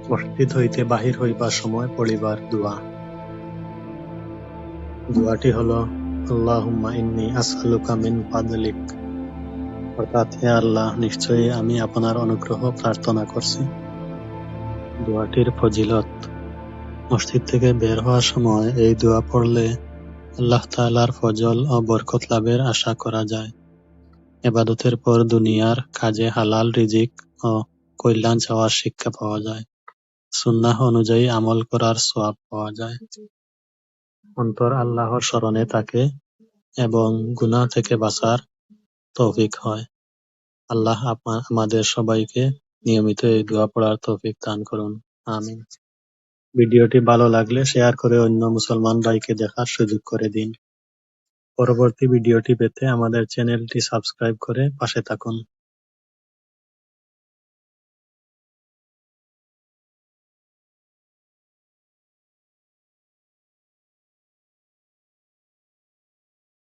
মসজিদ হইতে বাহির হইবার সময় পড়িবার দোয়া। দোয়াটি হল আল্লাহুম্মা ইন্নী আসআলুকা মিন ফাদলিক, অর্থাৎ হে আল্লাহ, নিশ্চয়ই আমি আপনার অনুগ্রহ প্রার্থনা করছি। দোয়াটির ফজিলত। মসজিদ থেকে বের হওয়ার সময় এই দোয়া পড়লে আল্লাহ তাআলার ফজল ও বরকত লাভের আশা করা যায়। ইবাদতের পর দুনিয়ার কাজে হালাল রিজিক ও কল্যাণ চাওয়ার শিক্ষা পাওয়া যায়। সুন্নাহ অনুযায়ী আমল করার সওয়াব পাওয়া যায়। অন্তর আল্লাহর স্মরণে থাকে এবং গুনাহ থেকে বাঁচার তৌফিক হয়। আল্লাহ আমাদের সবাইকে নিয়মিত এই দোয়া পড়ার তৌফিক দান করুন। আমিন। ভিডিওটি ভালো লাগলে শেয়ার করে অন্য মুসলমান ভাইকে দেখার সুযোগ করে দিন। পরবর্তী ভিডিওটি পেতে আমাদের চ্যানেলটি সাবস্ক্রাইব করে পাশে থাকুন।